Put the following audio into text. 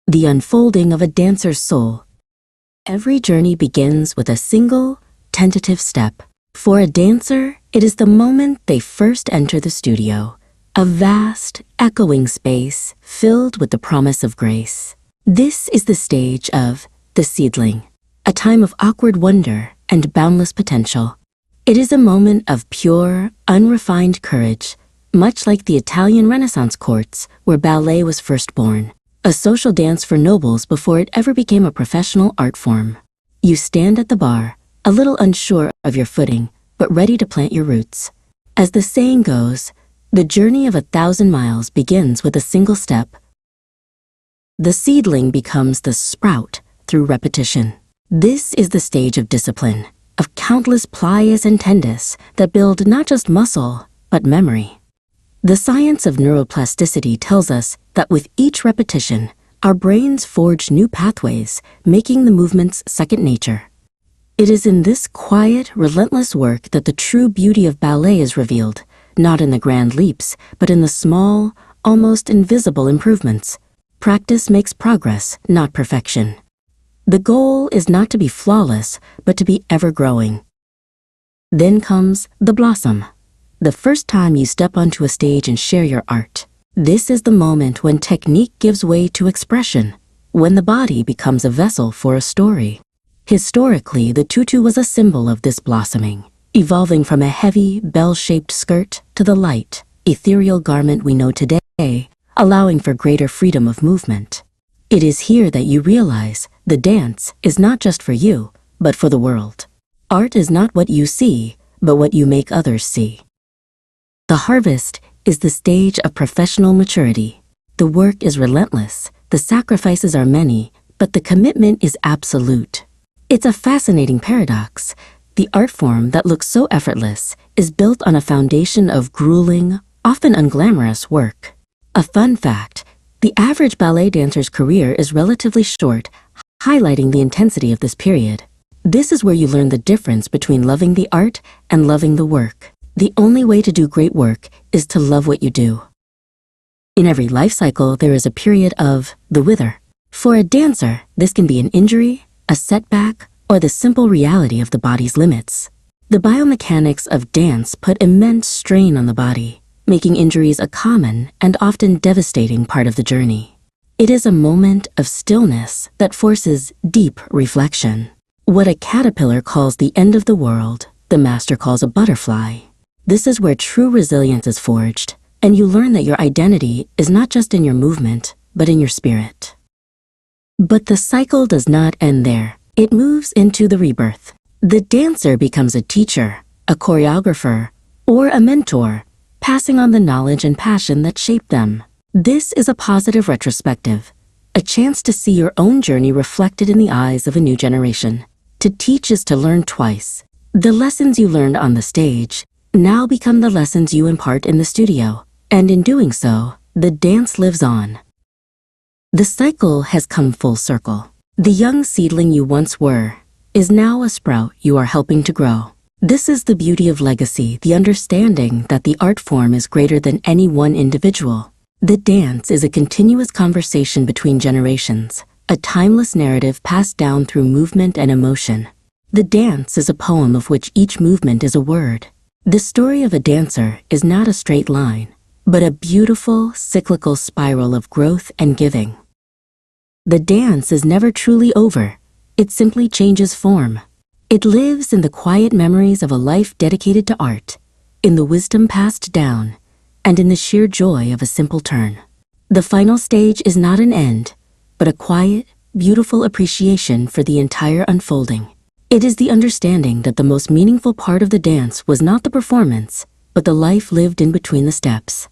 the unfolding of a dancer's soul. Every journey begins with a single, tentative step. For a dancer, it is the moment they first enter the studio, a vast, echoing space filled with the promise of grace. This is the stage of the seedling, a time of awkward wonder and boundless potential. It is a moment of pure, unrefined courage, much like the Italian Renaissance courts where ballet was first born, a social dance for nobles before it ever became a professional art form. You stand at the bar, a little unsure of your footing, but ready to plant your roots. As the saying goes, the journey of 1,000 miles begins with a single step. The seedling becomes the sprout through repetition. This is the stage of discipline, of countless plies and tendons that build not just muscle, but memory. The science of neuroplasticity tells us that with each repetition, our brains forge new pathways, making the movements second nature. It is in this quiet, relentless work that the true beauty of ballet is revealed, not in the grand leaps, but in the small, almost invisible improvements. Practice makes progress, not perfection. The goal is not to be flawless, but to be ever-growing. Then comes the blossom, the first time you step onto a stage and share your art. This is the moment when technique gives way to expression, when the body becomes a vessel for a story. Historically, the tutu was a symbol of this blossoming, evolving from a heavy, bell-shaped skirt to the light, ethereal garment we know today, allowing for greater freedom of movement. It is here that you realize the dance is not just for you, but for the world. Art is not what you see, but what you make others see. The harvest is the stage of professional maturity. The work is relentless, the sacrifices are many, but the commitment is absolute. It's a fascinating paradox. The art form that looks so effortless is built on a foundation of grueling, often unglamorous work. A fun fact, the average ballet dancer's career is relatively short, highlighting the intensity of this period. This is where you learn the difference between loving the art and loving the work. The only way to do great work is to love what you do. In every life cycle, there is a period of the wither. For a dancer, this can be an injury, a setback, or the simple reality of the body's limits. The biomechanics of dance put immense strain on the body, making injuries a common and often devastating part of the journey. It is a moment of stillness that forces deep reflection. What a caterpillar calls the end of the world, the master calls a butterfly. This is where true resilience is forged, and you learn that your identity is not just in your movement, but in your spirit. But the cycle does not end there. It moves into the rebirth. The dancer becomes a teacher, a choreographer, or a mentor, passing on the knowledge and passion that shaped them. This is a positive retrospective, a chance to see your own journey reflected in the eyes of a new generation. To teach is to learn twice. The lessons you learned on the stage now become the lessons you impart in the studio, and in doing so, the dance lives on. The cycle has come full circle. The young seedling you once were is now a sprout you are helping to grow. This is the beauty of legacy, the understanding that the art form is greater than any one individual. The dance is a continuous conversation between generations, a timeless narrative passed down through movement and emotion. The dance is a poem of which each movement is a word. The story of a dancer is not a straight line, but a beautiful, cyclical spiral of growth and giving. The dance is never truly over. It simply changes form. It lives in the quiet memories of a life dedicated to art, in the wisdom passed down, and in the sheer joy of a simple turn. The final stage is not an end, but a quiet, beautiful appreciation for the entire unfolding. It is the understanding that the most meaningful part of the dance was not the performance, but the life lived in between the steps.